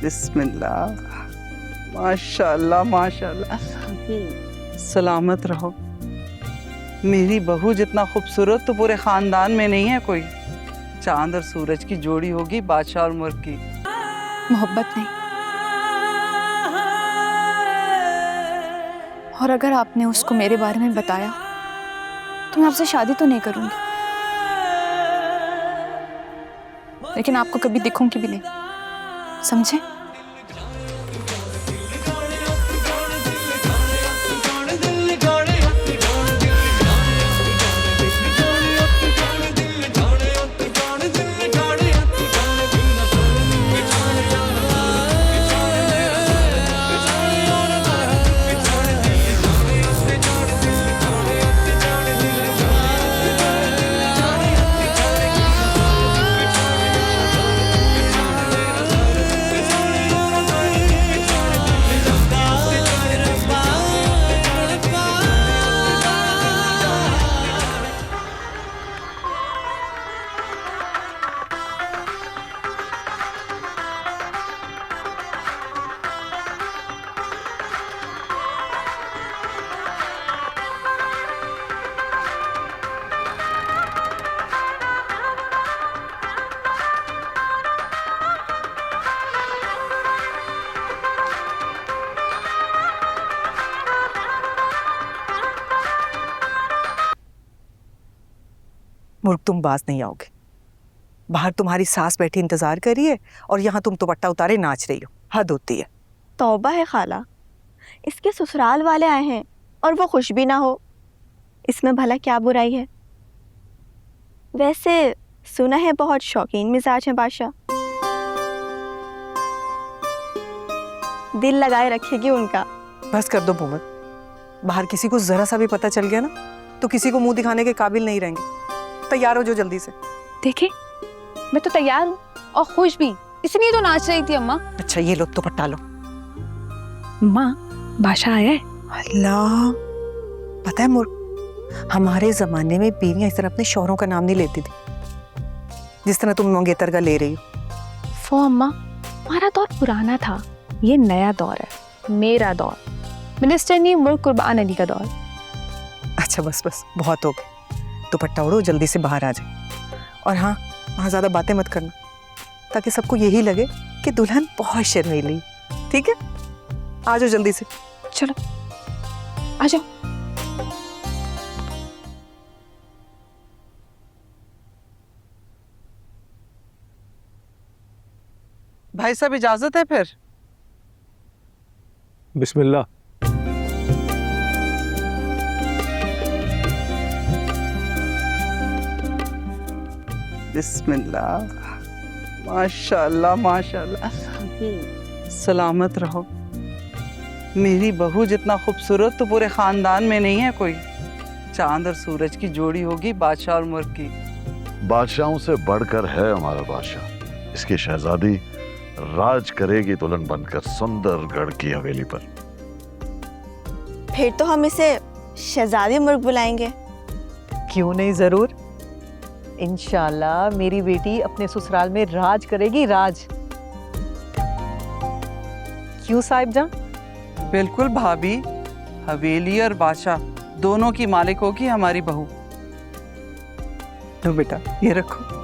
बिस्मिल्लाह। माशाल्लाह माशाल्लाह। सलामत रहो। मेरी बहू जितना खूबसूरत तो पूरे खानदान में नहीं है कोई। चांद और सूरज की जोड़ी होगी बादशाह और मुर्ग की। मोहब्बत नहीं। और अगर आपने उसको मेरे बारे में बताया तो मैं आपसे शादी तो नहीं करूंगी, लेकिन आपको कभी दिखूंगी भी नहीं, समझे? मुर्ग, तुम बाज नहीं आओगे। बाहर तुम्हारी सास बैठी इंतजार कर रही है और यहाँ तुम दुपट्टा उतारे नाच रही हो। हद होती है। तौबा है खाला, इसके ससुराल वाले आए हैं और वो खुश भी ना हो, इसमें भला क्या बुराई है? वैसे सुना है बहुत शौकीन मिजाज है बादशाह, दिल लगाए रखेगी उनका। बस कर दो मोहम्मद, बाहर किसी को जरा सा भी पता चल गया ना तो किसी को मुंह दिखाने के काबिल नहीं रहेंगे। तैयार हो जो जल्दी से। देखे, मैं तो तैयार हूँ और खुश भी, इसलिए तो नाच रही थी अम्मा। अच्छा ये लो दुपट्टा लो। माँ, बादशाह आया है। अल्लाह, पता है मुर्ग, हमारे जमाने में बीवियां इस तरह अपने शौहरों का नाम नहीं लेती थी जिस तरह तुम मंगेतर का ले रही हो। फो अम्मा, हमारा दौर पुराना था, ये नया दौर है, मेरा दौर। मिनिस्टर नहीं, मुल्क कुर्बान अली का दौर। अच्छा बस बस, बहुत हो गए। दुपट्टा ओढ़ो, जल्दी से बाहर आ जाए। और हाँ, वहाँ ज्यादा बातें मत करना ताकि सबको यही लगे कि दुल्हन बहुत शर्मीली। ठीक है, आ जाओ जल्दी से। चलो आ जाओ। भाई साहब इजाजत है फिर? बिस्मिल्लाह। बिस्मिल्लाह। माशाल्लाह माशाल्लाह। सलामत रहो। मेरी बहू जितना खूबसूरत तो पूरे खानदान में नहीं है कोई। चांद और सूरज की जोड़ी होगी बादशाह और मुर्ग की। बादशाहों से बढ़कर है हमारा बादशाह। इसकी शहजादी राज करेगी दुल्हन बनकर सुंदरगढ़ की हवेली पर। फिर तो हम इसे शहजादी मुर्ग बुलाएंगे। क्यों नहीं, जरूर। इंशाल्लाह मेरी बेटी अपने ससुराल में राज करेगी, राज। क्यों साहिब जान? बिल्कुल भाभी, हवेली और बादशाह दोनों की मालिक होगी हमारी बहू। लो बेटा, ये रखो।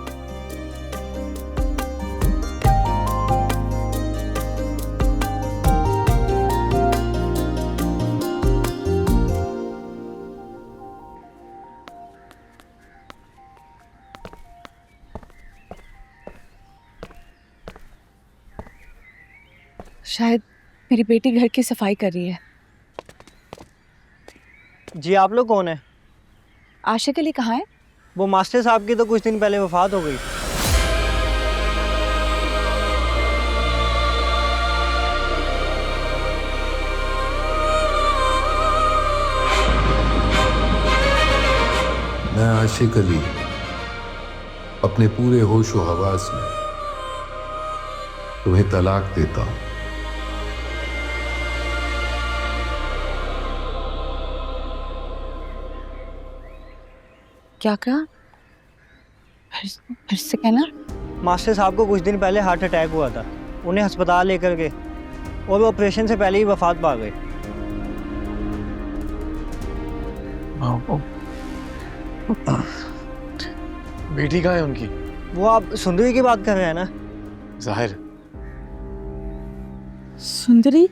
शायद मेरी बेटी घर की सफाई कर रही है। जी, आप लोग कौन है? आशिक अली कहाँ है? वो मास्टर साहब की तो कुछ दिन पहले वफात हो गई। मैं आशिक अली अपने पूरे होश व हवास में तुम्हें तलाक देता हूं। क्या कहा? फिर से कहना। मास्टर साहब को कुछ दिन पहले हार्ट अटैक हुआ था। उन्हें अस्पताल लेकर गए और वो ऑपरेशन से पहले ही वफात पा गए। बेटी कहाँ है उनकी? वो आप सुंदरी की बात कर रहे हैं ना? जाहिर। सुंदरी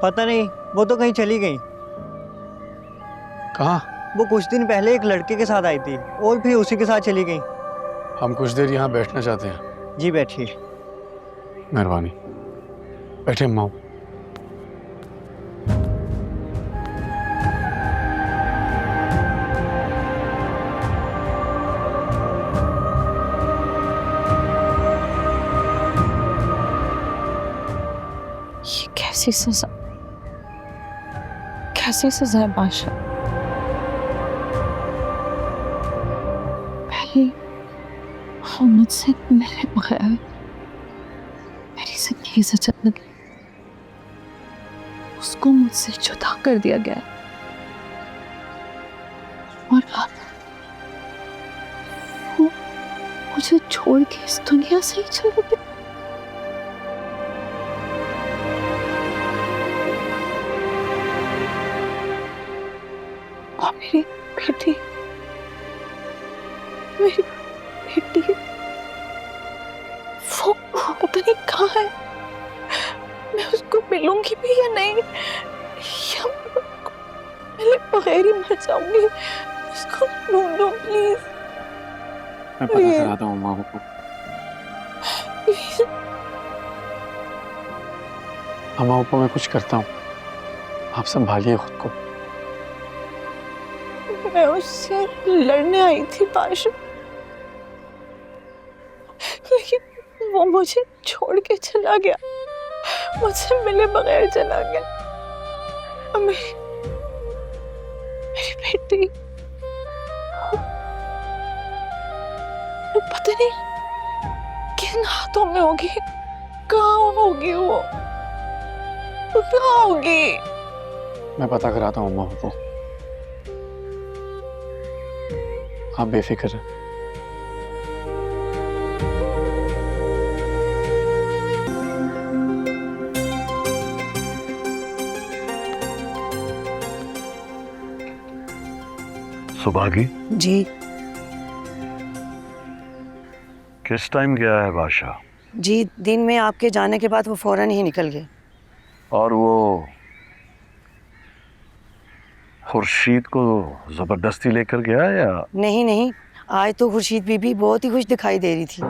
पता नहीं, वो तो कहीं चली गई। कहाँ? वो कुछ दिन पहले एक लड़के के साथ आई थी और फिर उसी के साथ चली गई। हम कुछ देर यहाँ बैठना चाहते हैं। जी बैठिए। मेहरबानी, बैठे अम्मा। ये कैसी सजा है बादशाह। पहले वो मुझसे मेरे बगैर मेरी जिंदगी से चल गई, उसको मुझसे जुदा कर दिया गया और अब वो मुझे छोड़ के इस दुनिया से ही चल गई। और मेरी बेटी वो पता नहीं कहाँ है। मैं उसको मिलूंगी भी या नहीं, या मैं बगैर ही मर जाऊंगी। उसको ढूंढो प्लीज। मैं पता कराता हूँ अम्मा को। प्लीज। अम्मा को मैं कुछ करता हूँ, आप संभालिए खुद को। मैं उससे लड़ने आई थी बादशाह, लेकिन वो मुझे छोड़ के चला गया, मुझसे मिले बगैर चला गया। अब मेरी बेटी पता नहीं किन हाथों में होगी, कहाँ होगी वो कहाँ होगी। मैं पता कराता हूँ अम्मा को, आप बेफिक्र हैं। सुभागी, जी किस टाइम गया है बादशाह? जी दिन में आपके जाने के बाद वो फौरन ही निकल गए। और वो खुर्शीद को जबरदस्ती लेकर गया या? नहीं नहीं, आज तो खुर्शीद बीबी बहुत ही खुश दिखाई दे रही थी।